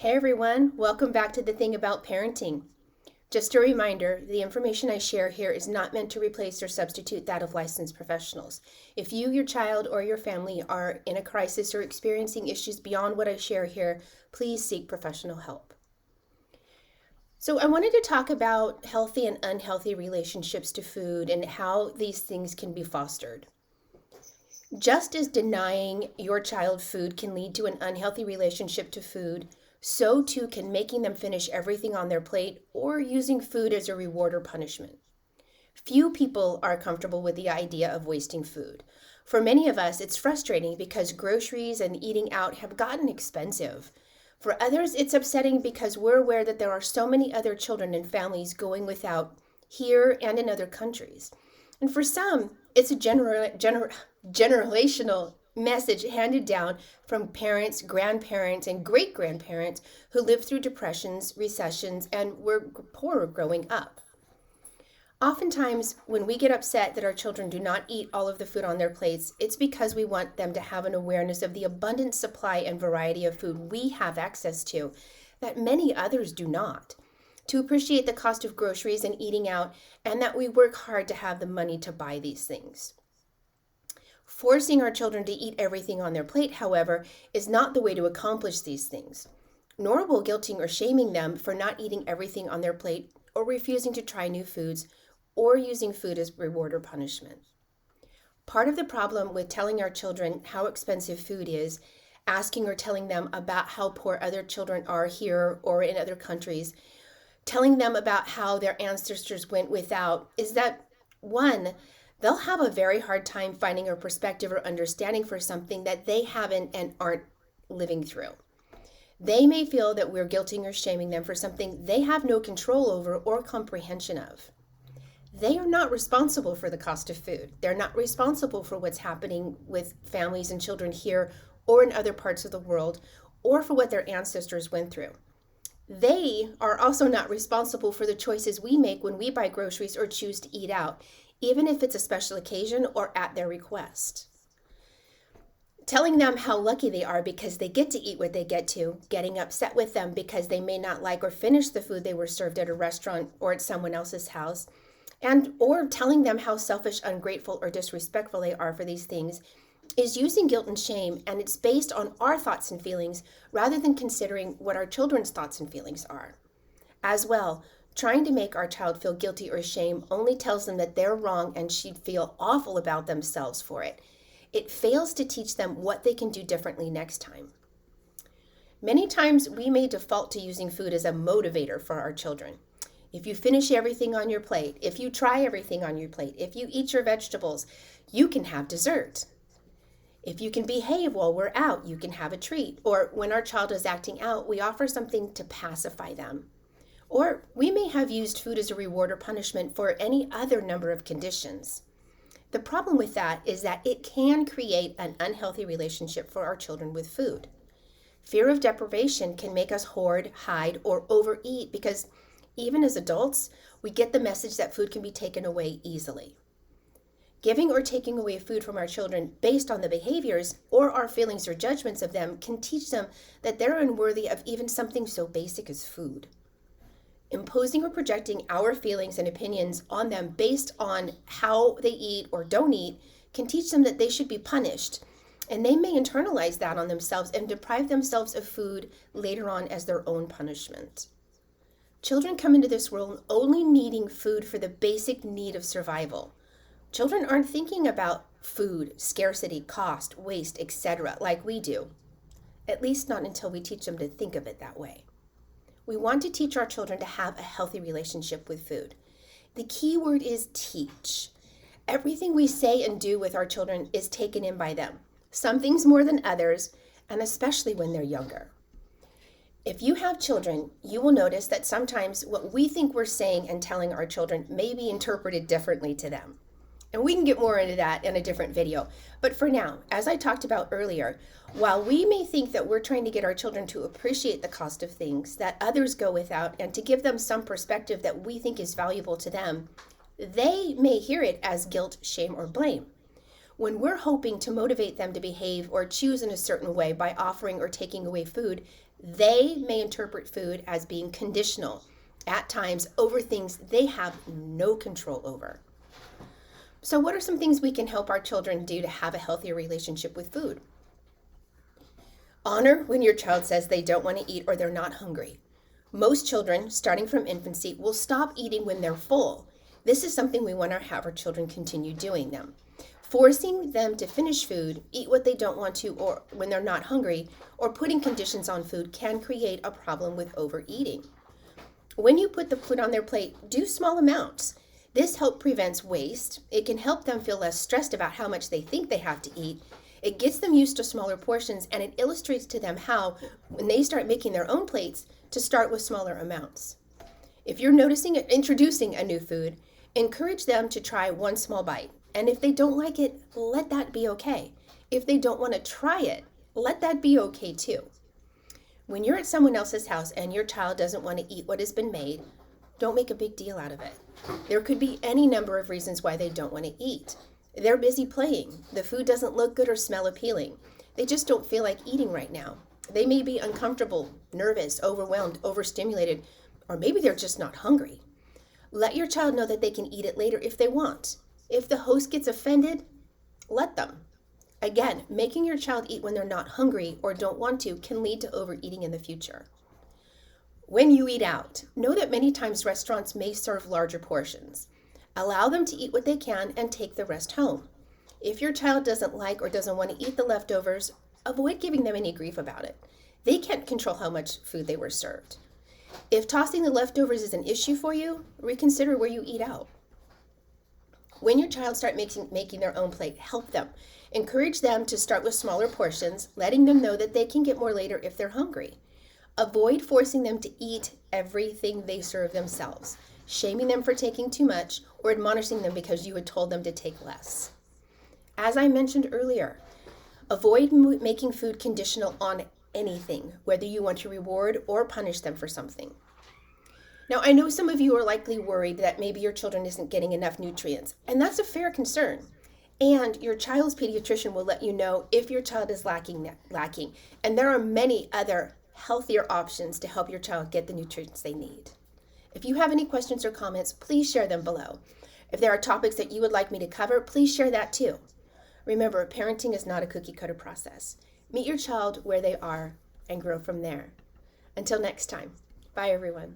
Hey everyone, welcome back to The Thing About Parenting. Just a reminder, the information I share here is not meant to replace or substitute that of licensed professionals. If you, your child, or your family are in a crisis or experiencing issues beyond what I share here, please seek professional help. So I wanted to talk about healthy and unhealthy relationships to food and how these things can be fostered. Just as denying your child food can lead to an unhealthy relationship to food, so too can making them finish everything on their plate or using food as a reward or punishment. Few people are comfortable with the idea of wasting food. For many of us, it's frustrating because groceries and eating out have gotten expensive. For others, it's upsetting because we're aware that there are so many other children and families going without here and in other countries. And for some, it's a generational message handed down from parents, grandparents, and great-grandparents who lived through depressions, recessions, and were poor growing up. Oftentimes, when we get upset that our children do not eat all of the food on their plates, it's because we want them to have an awareness of the abundant supply and variety of food we have access to that many others do not, to appreciate the cost of groceries and eating out, and that we work hard to have the money to buy these things. Forcing our children to eat everything on their plate, however, is not the way to accomplish these things, nor will guilting or shaming them for not eating everything on their plate or refusing to try new foods or using food as reward or punishment. Part of the problem with telling our children how expensive food is, asking or telling them about how poor other children are here or in other countries, telling them about how their ancestors went without, is that, one, they'll have a very hard time finding a perspective or understanding for something that they haven't and aren't living through. They may feel that we're guilting or shaming them for something they have no control over or comprehension of. They are not responsible for the cost of food. They're not responsible for what's happening with families and children here or in other parts of the world, or for what their ancestors went through. They are also not responsible for the choices we make when we buy groceries or choose to eat out, even if it's a special occasion or at their request. Telling them how lucky they are because they get to eat what they get to, getting upset with them because they may not like or finish the food they were served at a restaurant or at someone else's house, or telling them how selfish, ungrateful, or disrespectful they are for these things is using guilt and shame, and it's based on our thoughts and feelings rather than considering what our children's thoughts and feelings are. As well, trying to make our child feel guilty or shame only tells them that they're wrong and should feel awful about themselves for it. It fails to teach them what they can do differently next time. Many times we may default to using food as a motivator for our children. If you finish everything on your plate, if you try everything on your plate, if you eat your vegetables, you can have dessert. If you can behave while we're out, you can have a treat. Or when our child is acting out, we offer something to pacify them. Or we may have used food as a reward or punishment for any other number of conditions. The problem with that is that it can create an unhealthy relationship for our children with food. Fear of deprivation can make us hoard, hide, or overeat because even as adults, we get the message that food can be taken away easily. Giving or taking away food from our children based on the behaviors or our feelings or judgments of them can teach them that they're unworthy of even something so basic as food. Imposing or projecting our feelings and opinions on them based on how they eat or don't eat can teach them that they should be punished, and they may internalize that on themselves and deprive themselves of food later on as their own punishment. Children come into this world only needing food for the basic need of survival. Children aren't thinking about food, scarcity, cost, waste, etc. like we do, at least not until we teach them to think of it that way. We want to teach our children to have a healthy relationship with food. The key word is teach. Everything we say and do with our children is taken in by them, some things more than others, and especially when they're younger. If you have children, you will notice that sometimes what we think we're saying and telling our children may be interpreted differently to them. And we can get more into that in a different video. But for now, as I talked about earlier, while we may think that we're trying to get our children to appreciate the cost of things that others go without and to give them some perspective that we think is valuable to them, they may hear it as guilt, shame, or blame. When we're hoping to motivate them to behave or choose in a certain way by offering or taking away food, they may interpret food as being conditional, at times over things they have no control over. So what are some things we can help our children do to have a healthier relationship with food? Honor when your child says they don't want to eat or they're not hungry. Most children, starting from infancy, will stop eating when they're full. This is something we want to have our children continue doing them. Forcing them to finish food, eat what they don't want to, or when they're not hungry, or putting conditions on food can create a problem with overeating. When you put the food on their plate, do small amounts. This helps prevent waste. It can help them feel less stressed about how much they think they have to eat. It gets them used to smaller portions, and it illustrates to them how, when they start making their own plates, to start with smaller amounts. If you're introducing a new food, encourage them to try one small bite. And if they don't like it, let that be okay. If they don't want to try it, let that be okay too. When you're at someone else's house and your child doesn't want to eat what has been made, don't make a big deal out of it. There could be any number of reasons why they don't want to eat. They're busy playing. The food doesn't look good or smell appealing. They just don't feel like eating right now. They may be uncomfortable, nervous, overwhelmed, overstimulated, or maybe they're just not hungry. Let your child know that they can eat it later if they want. If the host gets offended, let them. Again, making your child eat when they're not hungry or don't want to can lead to overeating in the future. When you eat out, know that many times restaurants may serve larger portions. Allow them to eat what they can and take the rest home. If your child doesn't like or doesn't want to eat the leftovers, avoid giving them any grief about it. They can't control how much food they were served. If tossing the leftovers is an issue for you, reconsider where you eat out. When your child starts making their own plate, help them. Encourage them to start with smaller portions, letting them know that they can get more later if they're hungry. Avoid forcing them to eat everything they serve themselves, shaming them for taking too much, or admonishing them because you had told them to take less. As I mentioned earlier, avoid making food conditional on anything, whether you want to reward or punish them for something. Now, I know some of you are likely worried that maybe your children isn't getting enough nutrients, and that's a fair concern. And your child's pediatrician will let you know if your child is lacking. And there are many other healthier options to help your child get the nutrients they need. If you have any questions or comments, please share them below. If there are topics that you would like me to cover, please share that too. Remember, parenting is not a cookie cutter process. Meet your child where they are and grow from there. Until next time, bye everyone.